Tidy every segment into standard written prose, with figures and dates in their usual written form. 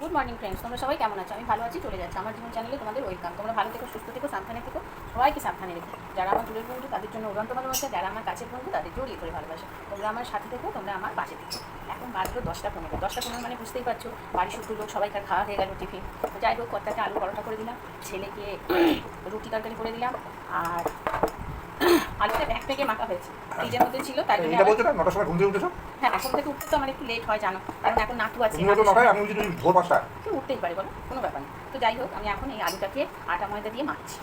Good morning friends, তোমরা সবাই কেমন আছো? আমি ভালো আছি, চলে যাচ্ছে আমার জীবন চ্যানেলে তোমাদের ওয়েলকাম। তোমরা ভালো থেকো, সুস্থ থেকো, সাবধানে থেকো, সবাইকে সাবধানে রেখো। যারা আমার দূরের বন্ধু তাদের জন্য উড়ন্ত ভালোবাসা, যারা আমার কাছের বন্ধু তাদের জড়িয়ে ধরে ভালোবাসা। তোমরা আমার সাথে থেকো, তোমরা আমার পাশে থেকো। এখন বাজলো 10টা 15। 10টা 15 মানে বুঝতেই পারছো, বাড়ির শুধু লোক সবাইকার খাওয়া হয়ে গেল টিফিন। তো যাই হোক, কর্তাকে আলু পরোটা করে দিলাম, ছেলেকে রুটি তরকারি করে দিলাম। আর আলুটা ব্যাগ থেকে মাখা হয়েছে, ফ্রিজের মধ্যে ছিল, তাই জন্য এটা বলছো না 9টার সময় ঘুম থেকে উঠেছো? হ্যাঁ, এখন থেকে উঠতে তো আমার একটু লেট হয় জানো, কারণ এখন নাতু আছে। তুমি তো 9টায়, আমি উঠছি ভোর 5টা। উঠতেই পারে, বলো, কোনো ব্যাপার নেই। তো যাই হোক, আমি এখন এই আলুটাকে আটা ময়দা দিয়ে মাখছি,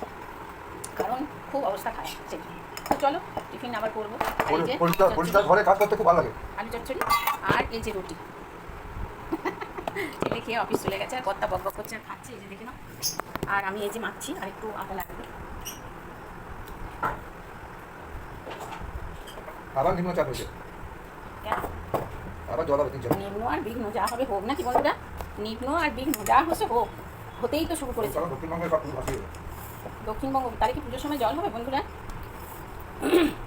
কারণ খুব অবস্থা খারাপ সেই জন্য। তো চলো টিফিন আবার করবো। এই যে পরিষ্কার ঘরে কাজ করতে খুব ভালো লাগে। আলু চচ্চড়ি আর এই যে রুটি। ছেলে খেয়ে অফিস চলে গেছে, আর কর্তা বক বক করছে আর খাচ্ছে, এই যে দেখে নাও। আর আমি এই যে মাখছি, আর একটু আটা লাগবে। আবার নিম্ন চাপ হয়েছে, কেন? আবার জল হবে 3 নিম্ন আর বিঘ্ন যা হবে হোক, নাকি বন্ধুরা? নিম্ন আর বিঘ্ন যা হচ্ছে হোক, হতেই তো শুরু করেছে। দক্ষিণবঙ্গে সব পুরো ভাসিয়ে দেবে। দক্ষিণবঙ্গ তাহলে কি পুজোর সময় জল হবে বন্ধুরা?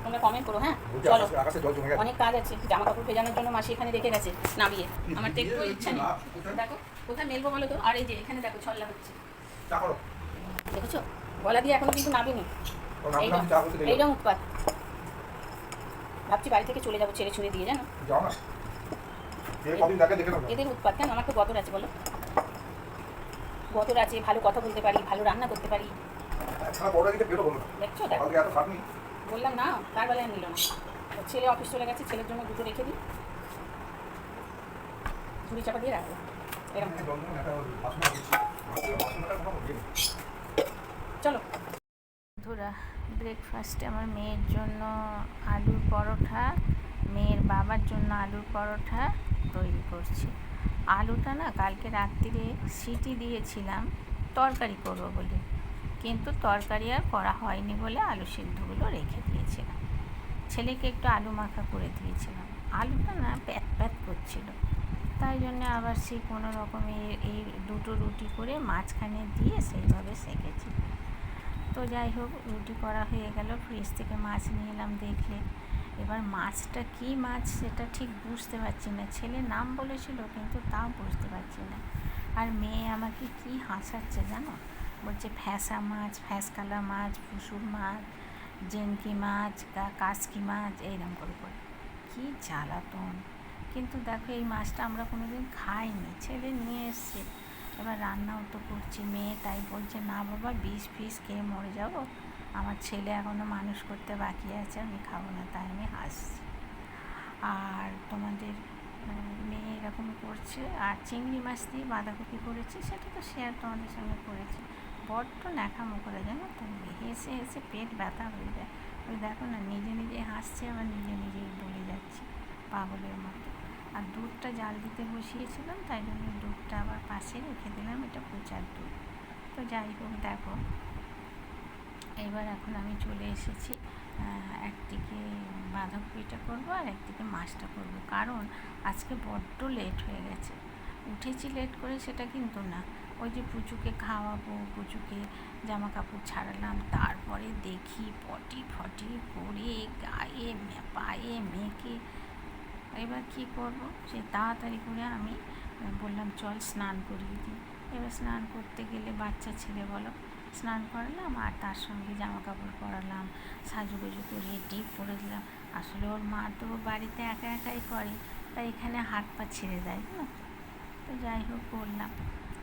তোমরা কমেন্ট করো। হ্যাঁ চলো, আকাশে জল জমে গেছে। অনেক কাজ আছে। জামা কাপড় ভেজানোর জন্য মাসি এখানে রেখে গেছে নামিয়ে। আমার তো একটু ইচ্ছা নেই। দেখো কোথায় মেলবো বলো তো। আর এই যে এখানে দেখো ছল্লা হচ্ছে, দেখেছো? গলা দিয়ে এখনো কিন্তু নাবিনি। এইরকম উৎপাত। ভাবছি বাড়ি থেকে চলে যাবো ছেড়ে ছুঁড়ে দিয়ে, জানো? যাও না, এই কদিন দেখে দেখে নাও। এদের উৎপাত কেন? আমার তো গতর আছে, বলো। গতর আছে, ভালো কথা বলতে পারি, ভালো রান্না করতে পারি। একখানা বড় দিকে বেরো বলো না। দেখছো? দেখো কালকে এত খাটনি। বললাম না, তার বেলায় নিল না। ছেলে অফিস চলে গেছে, ছেলের জন্য দুটো রেখে দিই, ঝুড়ি চাপা দিয়ে রাখবো এরকম। চলো বন্ধুরা, ব্রেকফাস্টে আমার মেয়ের জন্য আলুর পরোটা, মেয়ের বাবার জন্য আলুর পরোটা তৈরি করছি। আলুটা না কালকে রাত্রিরে সিটি দিয়েছিলাম তরকারি করবো বলে, কিন্তু তরকারি আর করা হয়নি বলে আলু সিদ্ধগুলো রেখে দিয়েছিলাম। ছেলেকে একটু আলু মাখা করে দিয়েছিলাম। আলুটা না প্যাত প্যাত করছিল, তাই জন্যে আবার সেই কোনো রকমে এই দুটো রুটি করে মাঝখানে দিয়ে সেইভাবে সেঁকেছি। তো যাই হোক, রুটি করা হয়ে গেল, ফ্রিজ থেকে মাছ নিয়ে এলাম দেখলে। এবার মাছটা কী মাছ সেটা ঠিক বুঝতে পারছি না। ছেলে নাম বলেছিল কিন্তু তাও বুঝতে পারছি না। আর মেয়ে আমাকে কি হাসাচ্ছে জানো, বলছে ফ্যাসা মাছ, ফ্যাসকালা মাছ, পুসুর মাছ, জেনকি মাছ, কাসকি মাছ, এইরকম করে করে। কী জ্বালাতন! কিন্তু দেখো, এই মাছটা আমরা কোনো দিন খাইনি, ছেলে নিয়ে এসছে। এবার রান্নাও তো করছি, মেয়ে তাই বলছে না বাবা, বিষ ফিস খেয়ে মরে যাবো, আমার ছেলে এখনও মানুষ করতে বাকি আছে, আমি খাবো না। তাই আমি হাসছি। আর তোমাদের মেয়ে এরকম করছে। আর চিংড়ি মাছ দিয়ে বাঁধাকপি করেছি, সেটা তো শেয়ার তোমাদের সঙ্গে করেছি। বড্ড ন্যাকামো করে, জানো তো, হেসে হেসে পেট ব্যথা হয়ে যায়। ওই দেখো না, নিজে নিজে হাসছে, আবার নিজে নিজেই বলে যাচ্ছে পাগলের মতো। আর দুধটা জাল দিতে বসিয়েছিলাম, তাই জন্য দুধটা আবার পাশে রেখে দিলাম, এটা প্রচার দুধ। তো যাই হোক, দেখো এইবার এখন আমি চলে এসেছি, একদিকে বাঁধাকপিটা করবো আর একদিকে মাছটা করবো, কারণ আজকে বড্ড লেট হয়ে গেছে। উঠেছি লেট করে সেটা কিন্তু না, ওই যে পুচুকে খাওয়াবো, পুচুকে জামা কাপড় ছাড়ালাম, তারপরে দেখি পটি ফটি করে গায়ে পায়ে মেখে এবার কী করবো, সেই তাড়াতাড়ি করে আমি বললাম চল স্নান করিয়ে দিই। এবার স্নান করতে গেলে বাচ্চা ছেলে বলো, স্নান করালাম আর তার সঙ্গে জামা কাপড় পরালাম, সাজুগুজু করিয়ে টিপ পরে দিলাম। আসলে ওর মা তো বাড়িতে একা একাই করে, তাই এখানে হাত পা ছেড়ে দেয় না। তো যাই হোক করলাম,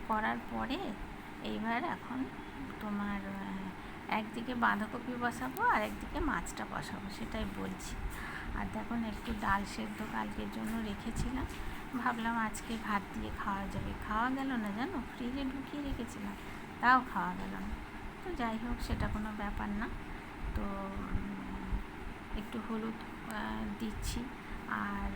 করার পরে এইবার এখন তোমার একদিকে বাঁধাকপি বসাবো আর একদিকে মাছটা বসাবো, সেটাই বলছি। আর দেখুন, একটু ডাল সেদ্ধ কালকের জন্য রেখেছিলাম, ভাবলাম আজকে ভাত দিয়ে খাওয়া যাবে। খাওয়া গেল না জানো, ফ্রিজে ঢুকিয়ে রেখেছিলাম, তাও খাওয়া গেল না। তো যাই হোক, সেটা কোনো ব্যাপার না। তো একটু হলুদ দিচ্ছি। আর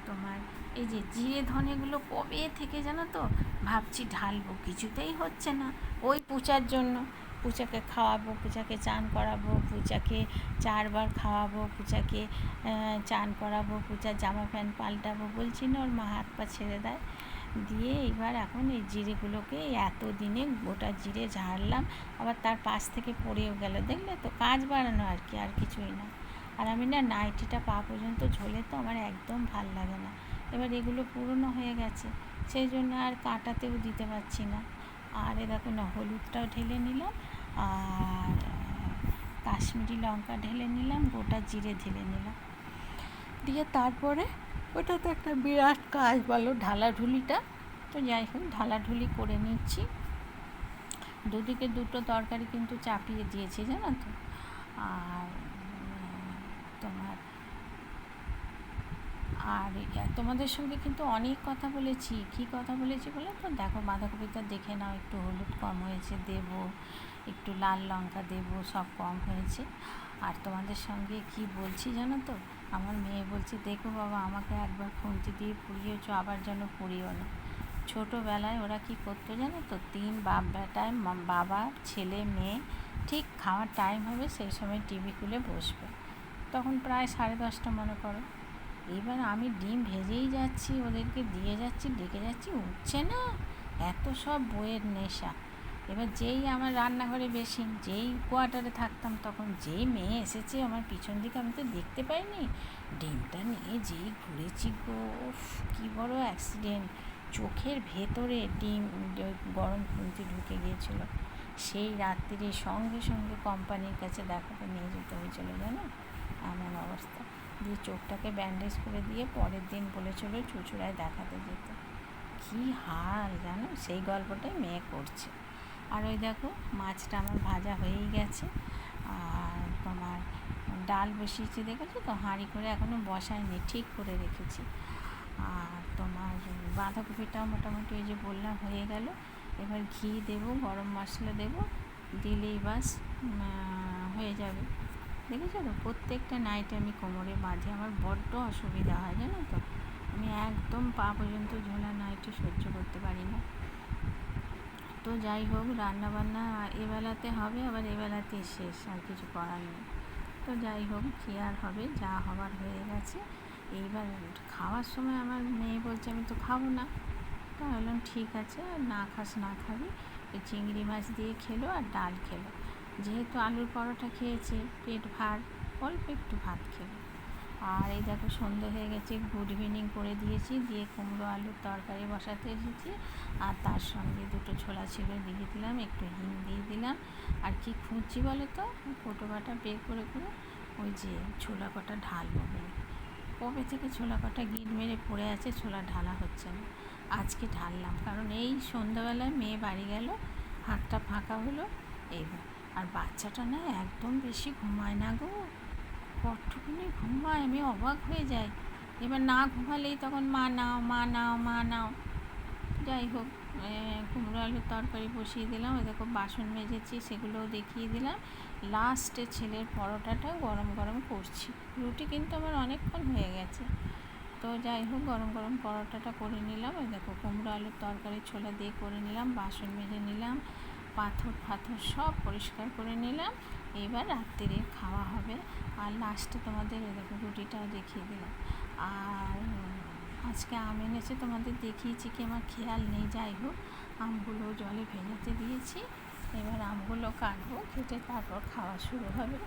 তোমার এই যে জিরে ধনেগুলো কবে থেকে জানো তো ভাবছি ঢালবো, কিছুতেই হচ্ছে না। ওই পুচার জন্য, পুচাকে খাওয়াবো, পুচাকে চান করাবো, পুচাকে 4বার খাওয়াবো, পুচাকে চান করাবো, পুচার জামা প্যান্ট পাল্টাবো, বলছি না, ওর মা হাত পা ছেড়ে দেয়। দিয়ে এবার এখন এই জিরেগুলোকে এত দিনে গোটা জিরে ঝাড়লাম, আবার তার পাশ থেকে পড়েও গেল, দেখলে তো, কাজ বাড়ানো আর কি, আর কিছুই না। আর আমি না নাইটিটা পা পর্যন্ত ঝোলে তো আমার একদম ভাল লাগে না। এবার এগুলো পুরনো হয়ে গেছে, সেই জন্য আর কাটাতেও দিতে পারছি না। আর এ দেখো না, হলুদটাও ঢেলে নিলাম, আর কাশ্মীরি লঙ্কা ঢেলে নিলাম, গোটা জিরে ঢেলে নিলাম, দিয়ে তারপরে ওটা তো একটা বিরাট কাজ বলো, ঢালাঢুলিটা। তো যাই হোক, ঢালাঢুলি করে নিচ্ছি। দুদিকে দুটো তরকারি কিন্তু চাপিয়ে দিয়েছি, জানো তো। আর তোমার আর তোমাদের সঙ্গে কিন্তু অনেক কথা বলেছি। কি কথা বলেছি বলো তো? দেখো, বাঁধাকপিটা দেখে নাও, একটু হলুদ কম হয়েছে, দেব একটু লাল লঙ্কা দেব, সব কম হয়েছে। আর তোমাদের সঙ্গে কি বলছি জানো তো? আমার মেয়ে বলছে, দেখো বাবা, আমাকে একবার খুন্তি দিয়ে পুড়িয়েছো, আবার যেন পুড়িও না। ছোটোবেলায় ওরা কি করতো জানো তো? 3 বাপ বেটায়, বাবা ছেলে মেয়ে, ঠিক খাওয়ার টাইম হবে সেই সময় টিভি খুলে বসবে। তখন প্রায় 10:30 মনে করো। এবার আমি ডিম ভেজেই যাচ্ছি, ওদেরকে দিয়ে যাচ্ছি, ডেকে যাচ্ছি, উঠছে না। এত সব বইয়ের নেশা। এবার যেই আমার রান্নাঘরে বেশি, যেই কোয়ার্টারে থাকতাম, তখন যেই মেয়ে এসেছে আমার পিছন দিকে, আমি তো দেখতে পাইনি, ডিমটা নিয়ে যেই ঘুরেছি গো, কী বড় অ্যাক্সিডেন্ট! চোখের ভেতরে ডিম গরম খুন্তি ঢুকে গিয়েছিল। সেই রাত্রিরে সঙ্গে সঙ্গে কোম্পানির কাছে দেখাতে নিয়ে যেতে হয়েছিল, জানো, এমন অবস্থা। দিয়ে চোখটাকে ব্যান্ডেজ করে দিয়ে পরের দিন বলেছিল চুঁচুড়ায় দেখাতে যেতে। কী হাল জানো, সেই গল্পটাই মেয়ে করছে। আর ওই দেখো, মাছটা আমার ভাজা হয়েই গেছে। আর তোমার ডাল বসিয়েছি, দেখেছো তো, হাঁড়ি করে এখনও বসাইনি, ঠিক করে রেখেছি। আর তোমার বাঁধাকপিটাও মোটামুটি ওই যে বললাম হয়ে গেল। এবার ঘি দেবো, গরম মশলা দেবো, দিলেই বাস হয়ে যাবে। দেখেছো তো, প্রত্যেকটা নাইটে আমি কোমরে বাঁধি, আমার বড্ড অসুবিধা হয়, জানো তো। আমি একদম পা পর্যন্ত ঝোলা নাইটি সহ্য করতে পারি না। তো যাই হোক, রান্নাবান্না এবেলাতে হবে, আবার এবেলাতেই শেষ, আর কিছু করার নেই। তো যাই হোক, কী আর হবে, যা হবার হয়ে গেছে। এইবার খাওয়ার সময় আমার মেয়ে বলছে আমি তো খাবো না। তো বললাম ঠিক আছে, না খাস না খাবি। ওই চিংড়ি মাছ দিয়ে খেলো আর ডাল খেলো। যেহেতু আলুর পরোটা খেয়েছে, পেট ভার, অল্প একটু ভাত খেলো। আর এই দেখো, সন্ধে হয়ে গেছে, গুড ইভিনিং করে দিয়েছি, দিয়ে কুমড়ো আলুর তরকারি বসাতে এসেছি। আর তার সঙ্গে দুটো ছোলা ছিল দিয়ে দিলাম, একটু হিং দিয়ে দিলাম। আর কি খুঁজছি বলো তো, কোটো বাটা বের করে করে ওই যে ছোলা কটা ঢালবো বলে। কবে থেকে ছোলা কটা গিট মেরে পড়ে আছে, ছোলা ঢালা হচ্ছে না। আজকে ঢাললাম, কারণ এই সন্ধ্যাবেলায় মেয়ে বাড়ি গেল, হাতটা ফাঁকা হলো এইবার। আর বাচ্চাটা না একদম বেশি ঘুমায় না গো, কতটুকুনি ঘুমায়, আমি অবাক হয়ে যাই। এবার না ঘুমালেই তখন মা নাও মা নাও মা নাও। যাই হোক, কুমড়ো আলুর তরকারি বসিয়ে দিলাম, ওই দেখো বাসন মেজেছি, সেগুলোও দেখিয়ে দিলাম। লাস্টে ছেলের পরোটাটা গরম গরম করছি। রুটি কিন্তু আমার অনেকক্ষণ হয়ে গেছে। তো যাই হোক, গরম গরম পরোটাটা করে নিলাম। ওই দেখো, কুমড়ো আলুর তরকারি ছোলা দিয়ে করে নিলাম, বাসন মেজে নিলাম, পাথর সব পরিষ্কার করে নিলাম। এবার রাত্রিরে খাওয়া হবে। আর লাস্টে তোমাদের ওই দেখো রুটিটাও দেখিয়ে দিলাম। আর আজকে আম এনেছে, তোমাদের দেখিয়েছি কি আমার খেয়াল নেই। যাই হোক, আমগুলো জলে ভেজাতে দিয়েছি। এবার আমগুলো কাটবো, কেটে তারপর খাওয়া শুরু হবে।